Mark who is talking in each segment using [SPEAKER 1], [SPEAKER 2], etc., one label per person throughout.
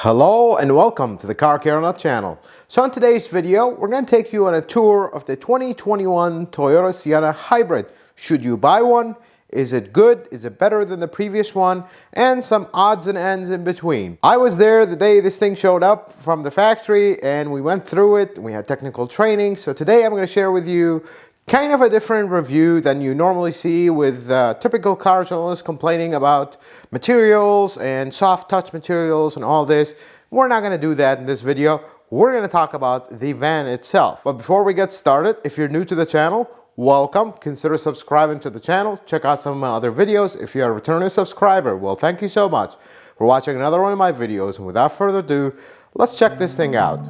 [SPEAKER 1] Hello and welcome to the Car Care Nut channel. So in today's video, we're going to take you on a tour of the 2021 Toyota Sienna Hybrid. Should you buy one? Is it good? Is it better than the previous one? And some odds and ends in between. I was there the day this thing showed up from the factory and we went through it. We had technical training. So today I'm going to share with you kind of a different review than you normally see with typical car journalists complaining about materials and soft touch materials and all this. We're not going to do that in this video. We're going to talk about the van itself. But before we get started, if you're new to the channel, welcome. Consider subscribing to the channel. Check out some of my other videos. If you're a returning subscriber, well, thank you so much for watching another one of my videos. And without further ado, let's check this thing out.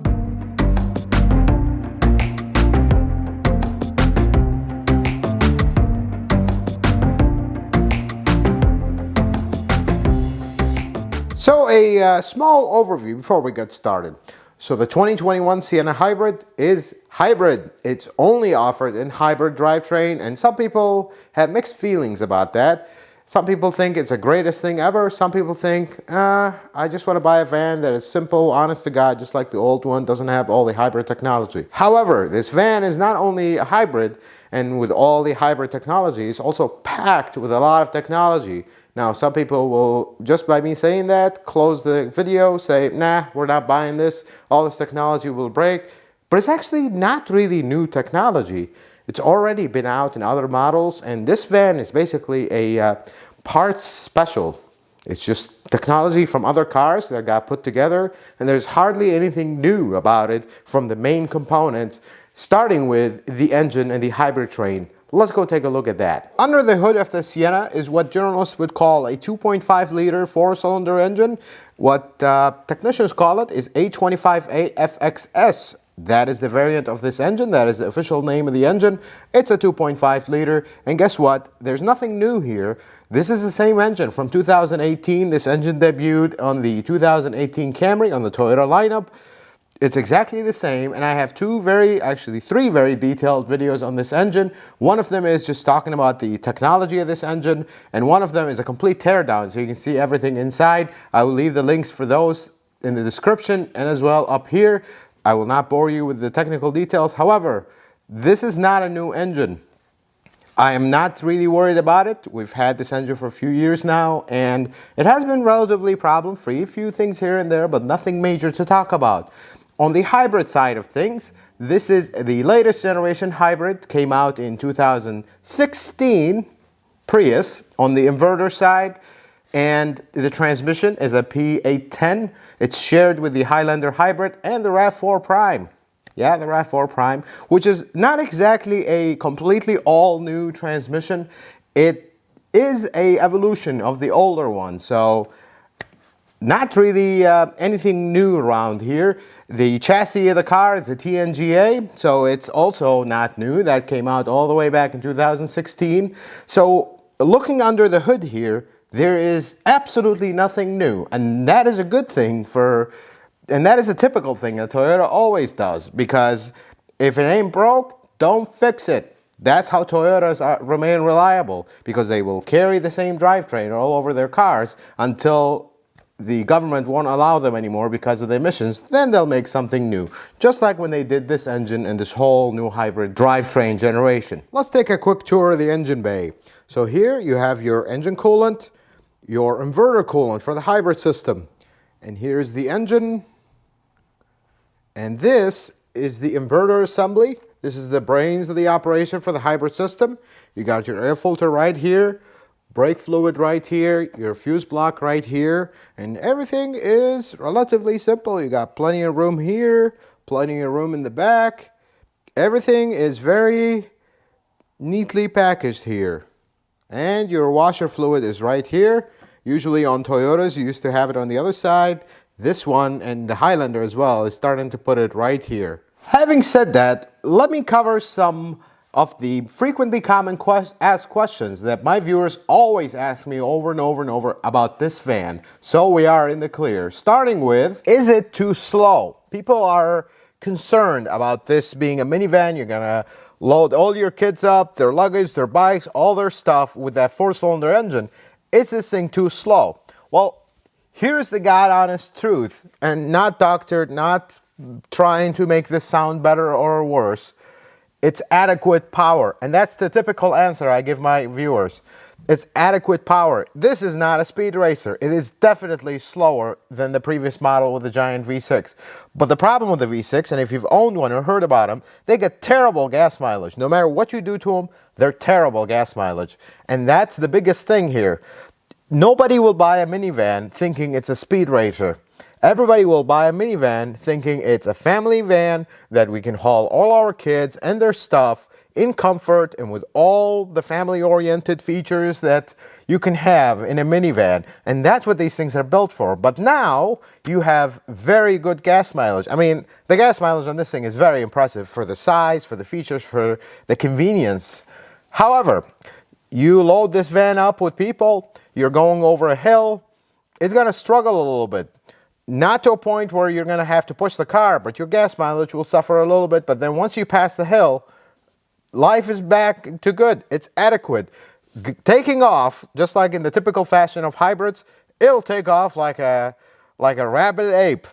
[SPEAKER 1] So a small overview before we get started. So the 2021 Sienna Hybrid is hybrid. It's only offered in hybrid drivetrain, and some people have mixed feelings about that. Some people think it's the greatest thing ever. Some people think, I just want to buy a van that is simple, honest to God, just like the old one, doesn't have all the hybrid technology. However, this van is not only a hybrid, and with all the hybrid technology, it's also packed with a lot of technology. Now, some people will, just by me saying that, close the video, say, nah, we're not buying this, all this technology will break. But it's actually not really new technology. It's already been out in other models, and this van is basically a parts special. It's just technology from other cars that got put together, and there's hardly anything new about it from the main components, starting with the engine and the hybrid train. Let's go take a look at that. Under the hood of the Sienna is what journalists would call a 2.5 liter four-cylinder engine. What technicians call it is A25A FXS. That is the variant of this engine. That is the official name of the engine. It's a 2.5 liter. And guess what? There's nothing new here. This is the same engine from 2018. This engine debuted on the 2018 Camry on the Toyota lineup. It's exactly the same, and I have three very detailed videos on this engine. One of them is just talking about the technology of this engine, and one of them is a complete teardown, so you can see everything inside. I will leave the links for those in the description and as well up here. I will not bore you with the technical details. However, this is not a new engine. I am not really worried about it. We've had this engine for a few years now, and it has been relatively problem-free. A few things here and there, but nothing major to talk about. On the hybrid side of things, this is the latest generation hybrid, came out in 2016, Prius, on the inverter side, and the transmission is a P810. It's shared with the Highlander Hybrid and the RAV4 Prime. Yeah, the RAV4 Prime, which is not exactly a completely all-new transmission. It is an evolution of the older one, so not really anything new around here. The chassis of the car is a TNGA, so it's also not new. That came out all the way back in 2016. So looking under the hood here, there is absolutely nothing new. And that is a good thing and that is a typical thing that Toyota always does, because if it ain't broke, don't fix it. That's how Toyotas remain reliable, because they will carry the same drivetrain all over their cars until the government won't allow them anymore because of the emissions. Then they'll make something new, just like when they did this engine and this whole new hybrid drivetrain generation. Let's take a quick tour of the engine bay. So here you have your engine coolant, your inverter coolant for the hybrid system, and here's the engine, and this is the inverter assembly. This is the brains of the operation for the hybrid system. You got your air filter right here, brake fluid right here, your fuse block right here, and everything is relatively simple. You got plenty of room here, plenty of room in the back. Everything is very neatly packaged here. And your washer fluid is right here. Usually on Toyotas, you used to have it on the other side. This one, and the Highlander as well, is starting to put it right here. Having said that, let me cover some of the frequently asked questions that my viewers always ask me over and over and over about this van. So we are in the clear. Starting with, is it too slow? People are concerned about this being a minivan. You're gonna load all your kids up, their luggage, their bikes, all their stuff with that four-cylinder engine. Is this thing too slow? Well, here's the God honest truth, and not doctored, not trying to make this sound better or worse. It's adequate power, and that's the typical answer I give my viewers. It's adequate power. This is not a speed racer. It is definitely slower than the previous model with the giant V6. But the problem with the V6, and if you've owned one or heard about them, they get terrible gas mileage. No matter what you do to them, they're terrible gas mileage. And that's the biggest thing here. Nobody will buy a minivan thinking it's a speed racer. Everybody will buy a minivan thinking it's a family van that we can haul all our kids and their stuff in comfort and with all the family-oriented features that you can have in a minivan. And that's what these things are built for. But now you have very good gas mileage. I mean, the gas mileage on this thing is very impressive for the size, for the features, for the convenience. However, you load this van up with people, you're going over a hill, it's going to struggle a little bit. Not to a point where you're going to have to push the car, but your gas mileage will suffer a little bit. But then once you pass the hill, life is back to good. It's adequate. Taking off, just like in the typical fashion of hybrids, it'll take off like a rabid ape.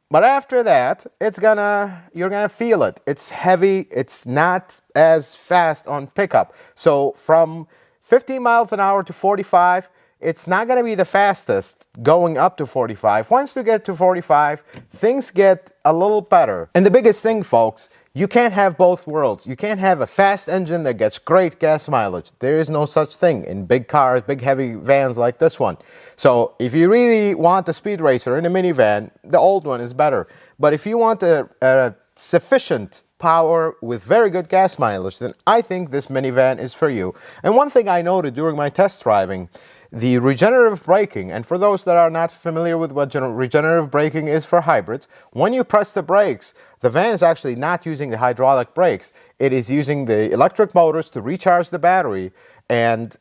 [SPEAKER 1] But after that, you're gonna feel it. It's heavy. It's not as fast on pickup. So from 50 miles an hour to 45, it's not going to be the fastest going up to 45. Once you get to 45, things get a little better. And the biggest thing, folks, you can't have both worlds. You can't have a fast engine that gets great gas mileage. There is no such thing in big cars, big heavy vans like this one. So if you really want a speed racer in a minivan, the old one is better. But if you want a sufficient power with very good gas mileage, then I think this minivan is for you. And one thing I noted during my test driving, the regenerative braking, and for those that are not familiar with what regenerative braking is for hybrids, when you press the brakes, the van is actually not using the hydraulic brakes. It is using the electric motors to recharge the battery. And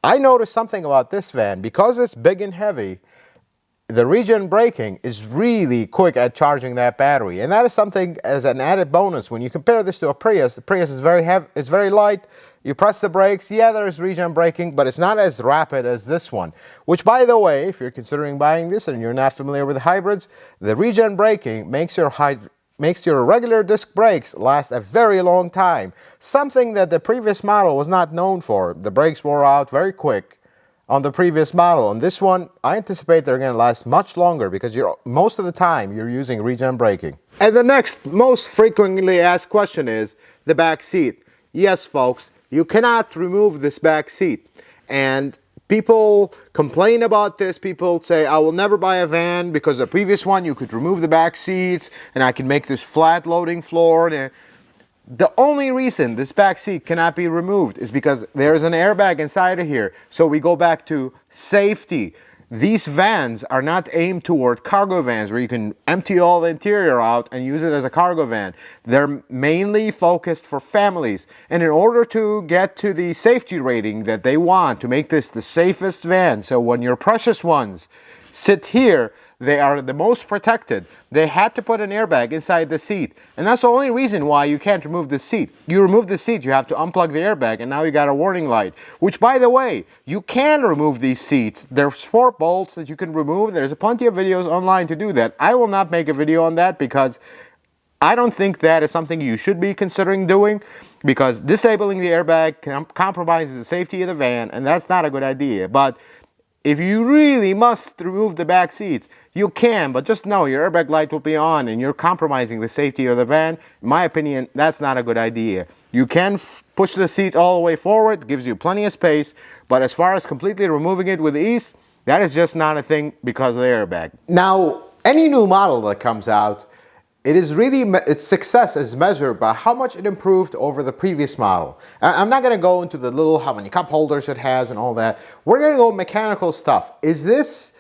[SPEAKER 1] I noticed something about this van. Because it's big and heavy, the regen braking is really quick at charging that battery. And that is something as an added bonus. When you compare this to a Prius, the Prius is very heavy, it's very light. You press the brakes, yeah, there's regen braking, but it's not as rapid as this one. Which, by the way, if you're considering buying this and you're not familiar with hybrids, the regen braking makes your regular disc brakes last a very long time. Something that the previous model was not known for. The brakes wore out very quick on the previous model. On this one, I anticipate they're going to last much longer because most of the time you're using regen braking. And the next most frequently asked question is the back seat. Yes, folks, you cannot remove this back seat. And people complain about this. People say, I will never buy a van because the previous one you could remove the back seats and I can make this flat loading floor. The only reason this back seat cannot be removed is because there's an airbag inside of here. So we go back to safety. These vans are not aimed toward cargo vans where you can empty all the interior out and use it as a cargo van. They're mainly focused for families. And in order to get to the safety rating that they want to make this the safest van, so when your precious ones sit here, they are the most protected. They had to put an airbag inside the seat. And that's the only reason why you can't remove the seat. You remove the seat, you have to unplug the airbag, and now you got a warning light. Which, by the way, you can remove these seats. There's 4 bolts that you can remove. There's plenty of videos online to do that. I will not make a video on that because I don't think that is something you should be considering doing, because disabling the airbag compromises the safety of the van, and that's not a good idea. But if you really must remove the back seats, you can, but just know your airbag light will be on and you're compromising the safety of the van. In my opinion, that's not a good idea. You can push the seat all the way forward, gives you plenty of space, but as far as completely removing it with ease, that is just not a thing because of the airbag. Now, any new model that comes out, its success is measured by how much it improved over the previous model. I'm not going to go into how many cup holders it has and all that. We're going to go mechanical stuff. Is this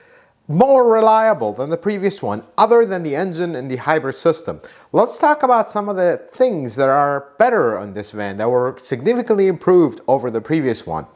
[SPEAKER 1] more reliable than the previous one, other than the engine and the hybrid system? Let's talk about some of the things that are better on this van, that were significantly improved over the previous one.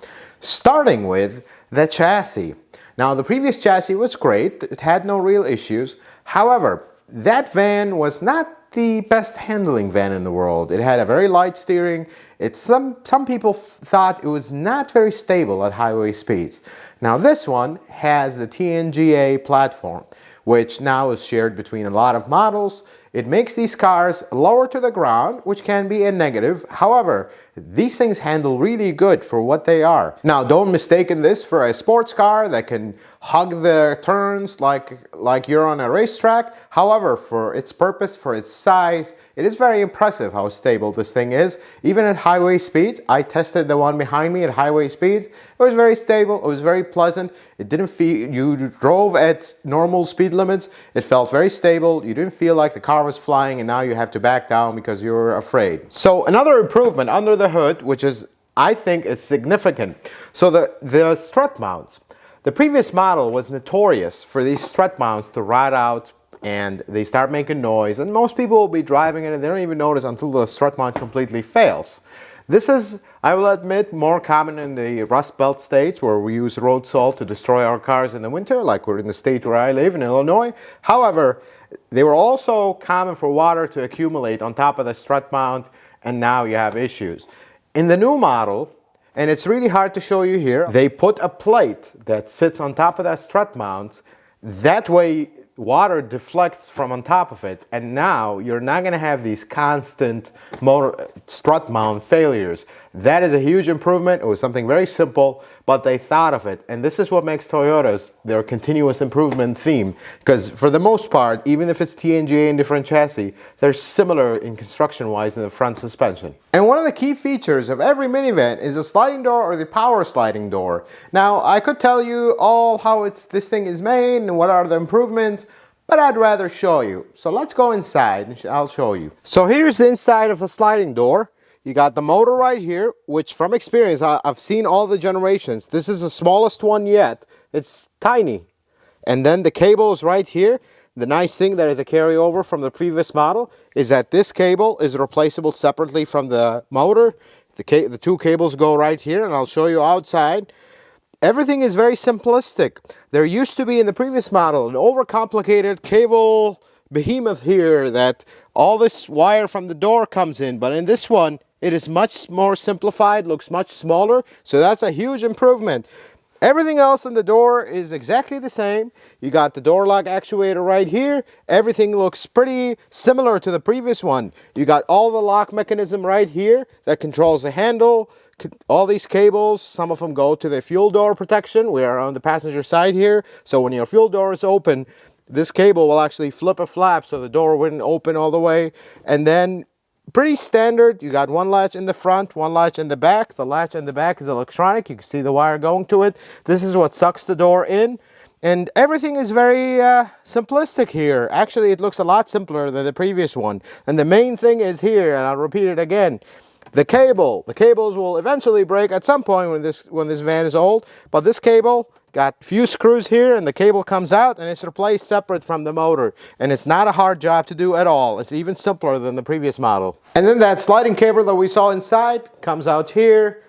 [SPEAKER 1] Starting with the chassis. Now, the previous chassis was great. It had no real issues. However, that van was not the best handling van in the world. It had a very light steering. Some people thought it was not very stable at highway speeds. Now this one has the TNGA platform, which now is shared between a lot of models. It makes these cars lower to the ground, which can be a negative. However, these things handle really good for what they are. Now, don't mistake this for a sports car that can hug the turns like you're on a racetrack. However, for its purpose, for its size, it is very impressive how stable this thing is. Even at highway speeds, I tested the one behind me at highway speeds. It was very stable. It was very pleasant. It didn't feel, you drove at normal speed limits. It felt very stable. You didn't feel like the car was flying and now you have to back down because you were afraid. So another improvement under the hood, which is, I think, is significant. So the strut mounts. The previous model was notorious for these strut mounts to rot out and they start making noise, and most people will be driving it and they don't even notice until the strut mount completely fails. This is, I will admit, more common in the Rust Belt states where we use road salt to destroy our cars in the winter, like we're in the state where I live in Illinois. However, they were also common for water to accumulate on top of the strut mount, and now you have issues. In the new model, and it's really hard to show you here, they put a plate that sits on top of that strut mount. That way water deflects from on top of it, and now you're not going to have these constant motor strut mount failures. That is a huge improvement. It was something very simple, but they thought of it, and this is what makes Toyotas their continuous improvement theme, because for the most part, even if it's TNGA and different chassis, they're similar in construction wise in the front suspension. And one of the key features of every minivan is the sliding door or the power sliding door. Now I could tell you all how this thing is made and what are the improvements, but I'd rather show you. So let's go inside and I'll show you. So here's the inside of a sliding door. You got the motor right here, which from experience, I've seen all the generations. This is the smallest one yet. It's tiny. And then the cable is right here. The nice thing that is a carryover from the previous model is that this cable is replaceable separately from the motor. The two cables go right here, and I'll show you outside. Everything is very simplistic. There used to be in the previous model an overcomplicated cable behemoth here that all this wire from the door comes in, but in this one it is much more simplified, looks much smaller, so that's a huge improvement. Everything else in the door is exactly the same. You got the door lock actuator right here. Everything looks pretty similar to the previous one. You got all the lock mechanism right here that controls the handle. All these cables, some of them go to the fuel door protection. We are on the passenger side here, so when your fuel door is open, this cable will actually flip a flap so the door wouldn't open all the way. And then pretty standard, you got one latch in the front, one latch in the back. The latch in the back is electronic. You can see the wire going to it. This is what sucks the door in. And everything is very simplistic here. Actually, it looks a lot simpler than the previous one. And the main thing is here, and I'll repeat it again. The cable. The cables will eventually break at some point when this van is old. But this cable got a few screws here, and the cable comes out and it's replaced separate from the motor. And it's not a hard job to do at all. It's even simpler than the previous model. And then that sliding cable that we saw inside comes out here,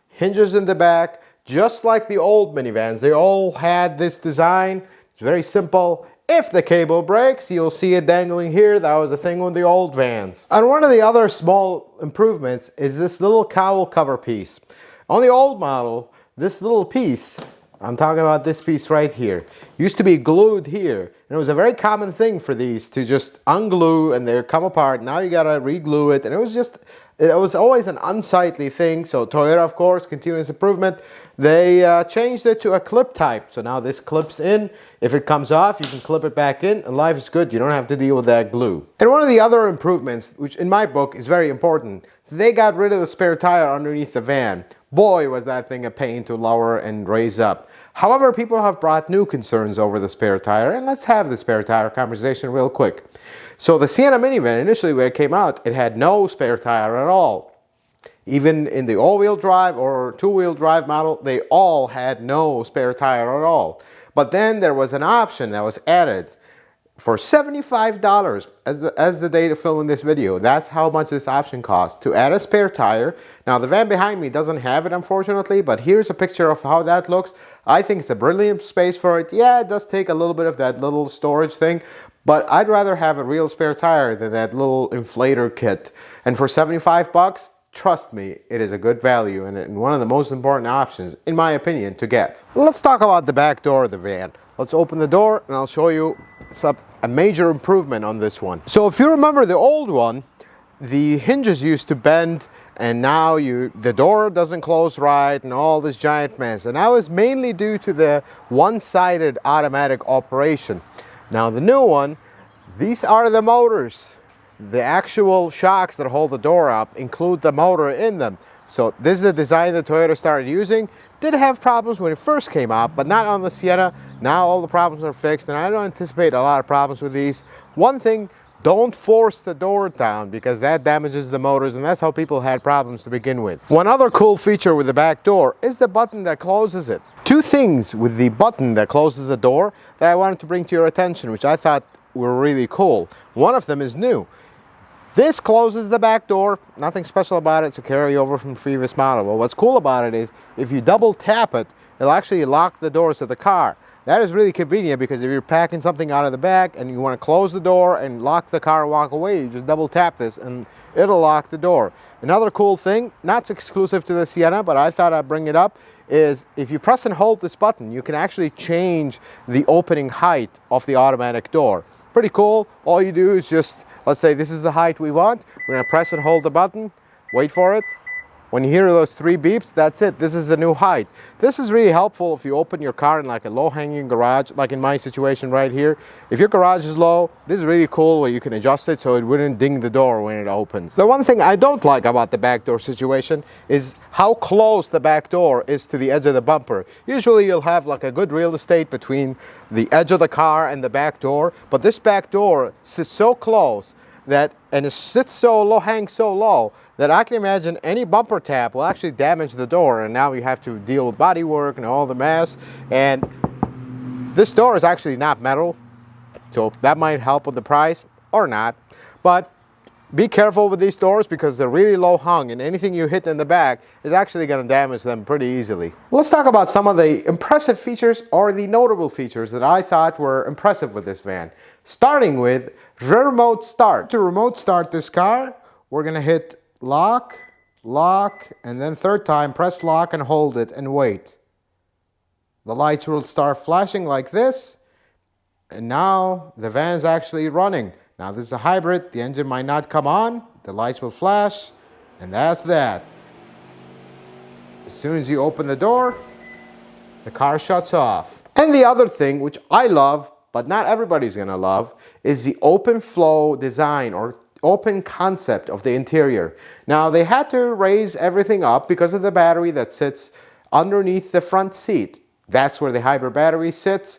[SPEAKER 1] hinges in the back, just like the old minivans. They all had this design. It's very simple. If the cable breaks, you'll see it dangling here. That was the thing with the old vans. And one of the other small improvements is this little cowl cover piece. On the old model, this little piece, I'm talking about this piece right here, used to be glued here. And it was a very common thing for these to just unglue and they come apart. Now you gotta re-glue it. And it was always an unsightly thing. So Toyota, of course, continuous improvement. They changed it to a clip type. So now this clips in. If it comes off, you can clip it back in and life is good. You don't have to deal with that glue. And one of the other improvements, which in my book is very important, they got rid of the spare tire underneath the van. Boy, was that thing a pain to lower and raise up. However, people have brought new concerns over the spare tire, and let's have the spare tire conversation real quick. So the Sienna minivan, initially when it came out, it had no spare tire at all. Even in the all-wheel drive or two-wheel drive model, they all had no spare tire at all. But then there was an option that was added for $75 as the day to film this video. That's how much this option costs, to add a spare tire. Now the van behind me doesn't have it, unfortunately, but here's a picture of how that looks. I think it's a brilliant space for it. Yeah, it does take a little bit of that little storage thing, but I'd rather have a real spare tire than that little inflator kit. And for 75 bucks, trust me, it is a good value and one of the most important options, in my opinion, to get. Let's talk about the back door of the van. Let's open the door and I'll show you a major improvement on this one. So if you remember the old one, the hinges used to bend and now the door doesn't close right and all this giant mess. And that was mainly due to the one-sided automatic operation. Now the new one, these are the motors. The actual shocks that hold the door up include the motor in them. So this is a design that Toyota started using. Did have problems when it first came out, but not on the Sienna. Now all the problems are fixed and I don't anticipate a lot of problems with these. One thing, don't force the door down because that damages the motors and that's how people had problems to begin with. One other cool feature with the back door is the button that closes it. Two things with the button that closes the door that I wanted to bring to your attention, which I thought were really cool. One of them is new. This closes the back door, nothing special about it, it's a carryover from the previous model. But what's cool about it is if you double tap it, it'll actually lock the doors of the car. That is really convenient because if you're packing something out of the back and you want to close the door and lock the car and walk away, you just double tap this and it'll lock the door. Another cool thing, not exclusive to the Sienna, but I thought I'd bring it up, is if you press and hold this button, you can actually change the opening height of the automatic door. Pretty cool. All you do is just, let's say this is the height we want. We're going to press and hold the button, wait for it. When you hear those 3 beeps, that's it. This is the new height. This is really helpful if you open your car in like a low-hanging garage, like in my situation right here. If your garage is low, this is really cool where you can adjust it so it wouldn't ding the door when it opens. The one thing I don't like about the back door situation is how close the back door is to the edge of the bumper. Usually you'll have like a good real estate between the edge of the car and the back door, but this back door sits so close and it sits so low, hangs so low, that I can imagine any bumper tap will actually damage the door, and now you have to deal with body work and all the mess. And this door is actually not metal, so that might help with the price or not. But be careful with these doors because they're really low hung and anything you hit in the back is actually going to damage them pretty easily. Let's talk about some of the impressive features or the notable features that I thought were impressive with this van. Starting with remote start. To remote start this car, we're going to hit lock, lock, and then third time press lock and hold it and wait. The lights will start flashing like this, and now the van is actually running. Now this is a hybrid, the engine might not come on, the lights will flash, and that's that. As soon as you open the door, the car shuts off. And the other thing, which I love, but not everybody's gonna love, is the open flow design or open concept of the interior. Now they had to raise everything up because of the battery that sits underneath the front seat. That's where the hybrid battery sits.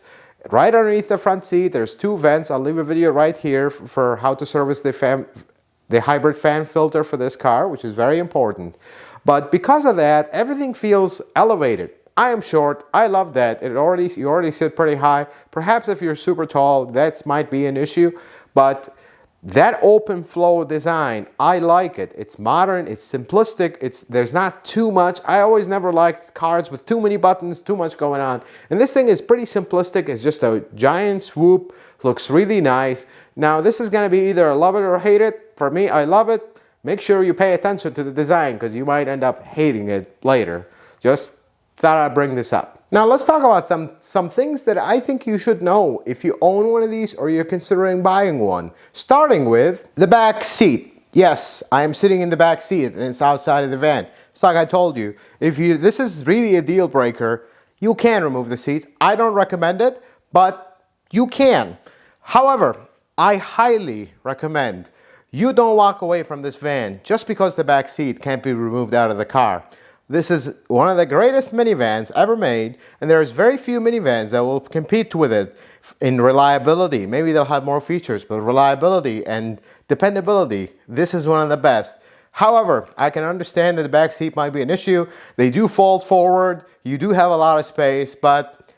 [SPEAKER 1] Right underneath the front seat, there's 2 vents. I'll leave a video right here for how to service the hybrid fan filter for this car, which is very important. But because of that, everything feels elevated. I am short. I love that. You already sit pretty high. Perhaps if you're super tall, that might be an issue. But that open flow design, I like it. It's modern, it's simplistic, there's not too much. I always never liked cars with too many buttons, too much going on. And this thing is pretty simplistic. It's just a giant swoop, looks really nice. Now this is gonna be either love it or hate it. For me, I love it. Make sure you pay attention to the design because you might end up hating it later. Just thought I'd bring this up. Now let's talk about some things that I think you should know if you own one of these or you're considering buying one. Starting with the back seat. Yes, I am sitting in the back seat and it's outside of the van. It's like I told you, this is really a deal breaker, you can remove the seats. I don't recommend it, but you can. However, I highly recommend you don't walk away from this van just because the back seat can't be removed out of the car. This is one of the greatest minivans ever made, and there's very few minivans that will compete with it in reliability. Maybe they'll have more features, but reliability and dependability, this is one of the best. However, I can understand that the back seat might be an issue. They do fold forward. You do have a lot of space, but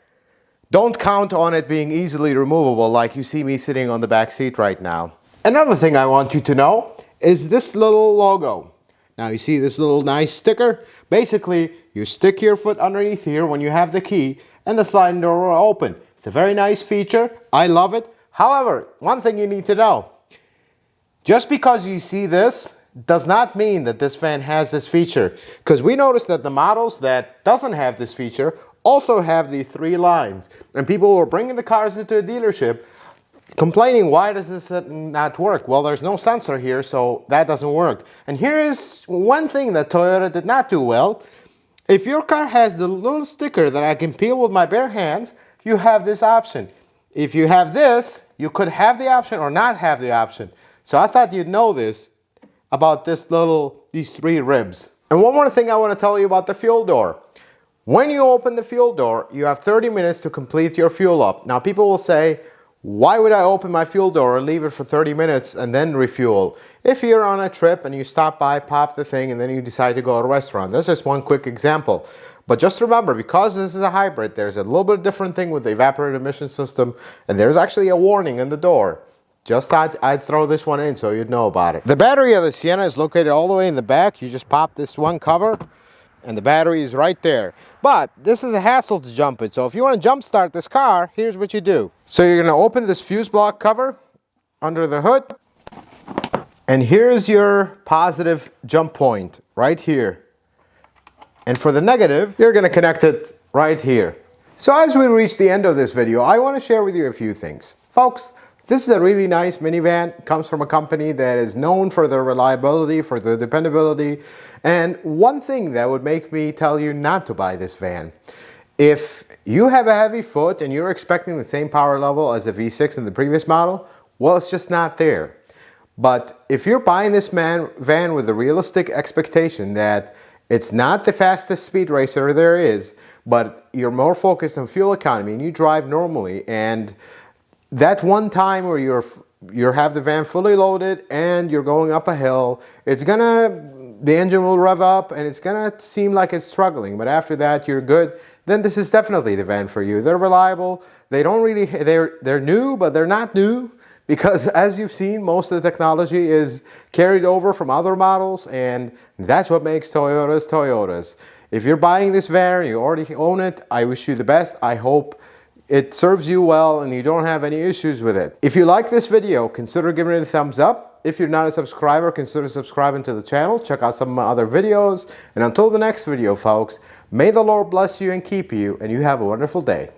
[SPEAKER 1] don't count on it being easily removable like you see me sitting on the back seat right now. Another thing I want you to know is this little logo. Now you see this little nice sticker? Basically, you stick your foot underneath here when you have the key and the sliding door will open. It's a very nice feature. I love it. However, one thing you need to know, just because you see this does not mean that this van has this feature, because we noticed that the models that doesn't have this feature also have the 3 lines, and people were bringing the cars into a dealership complaining, why does this not work? Well, there's no sensor here, so that doesn't work. And here is one thing that Toyota did not do well. If your car has the little sticker that I can peel with my bare hands, you have this option. If you have this, you could have the option or not have the option. So I thought you'd know this about these 3 ribs. And one more thing I want to tell you about the fuel door. When you open the fuel door, you have 30 minutes to complete your fuel up. Now people will say, why would I open my fuel door and leave it for 30 minutes and then refuel? If you're on a trip and you stop by, pop the thing, and then you decide to go to a restaurant. That's just one quick example. But just remember, because this is a hybrid, there's a little bit different thing with the evaporator emission system, and there's actually a warning in the door. Just thought I'd throw this one in so you'd know about it. The battery of the Sienna is located all the way in the back. You just pop this one cover, and the battery is right there. But this is a hassle to jump it, so if you want to jump start this car, here's what you do. So you're going to open this fuse block cover under the hood, and here's your positive jump point right here. And for the negative, you're going to connect it right here. So as we reach the end of this video, I want to share with you a few things. Folks, this is a really nice minivan. It comes from a company that is known for their reliability, for their dependability. And one thing that would make me tell you not to buy this van, if you have a heavy foot and you're expecting the same power level as the V6 in the previous model, well, it's just not there. But if you're buying this van with a realistic expectation that it's not the fastest speed racer there is, but you're more focused on fuel economy and you drive normally, and that one time where you have the van fully loaded and you're going up a hill, the engine will rev up and it's gonna seem like it's struggling, but after that you're good, then this is definitely the van for you. They're reliable. They're new, but they're not new, because as you've seen, most of the technology is carried over from other models, and that's what makes Toyotas Toyotas. If you're buying this van and you already own it, I wish you the best. I hope it serves you well and you don't have any issues with it. If you like this video, consider giving it a thumbs up. If you're not a subscriber, consider subscribing to the channel. Check out some of my other videos. And until the next video, folks, may the Lord bless you and keep you, and you have a wonderful day.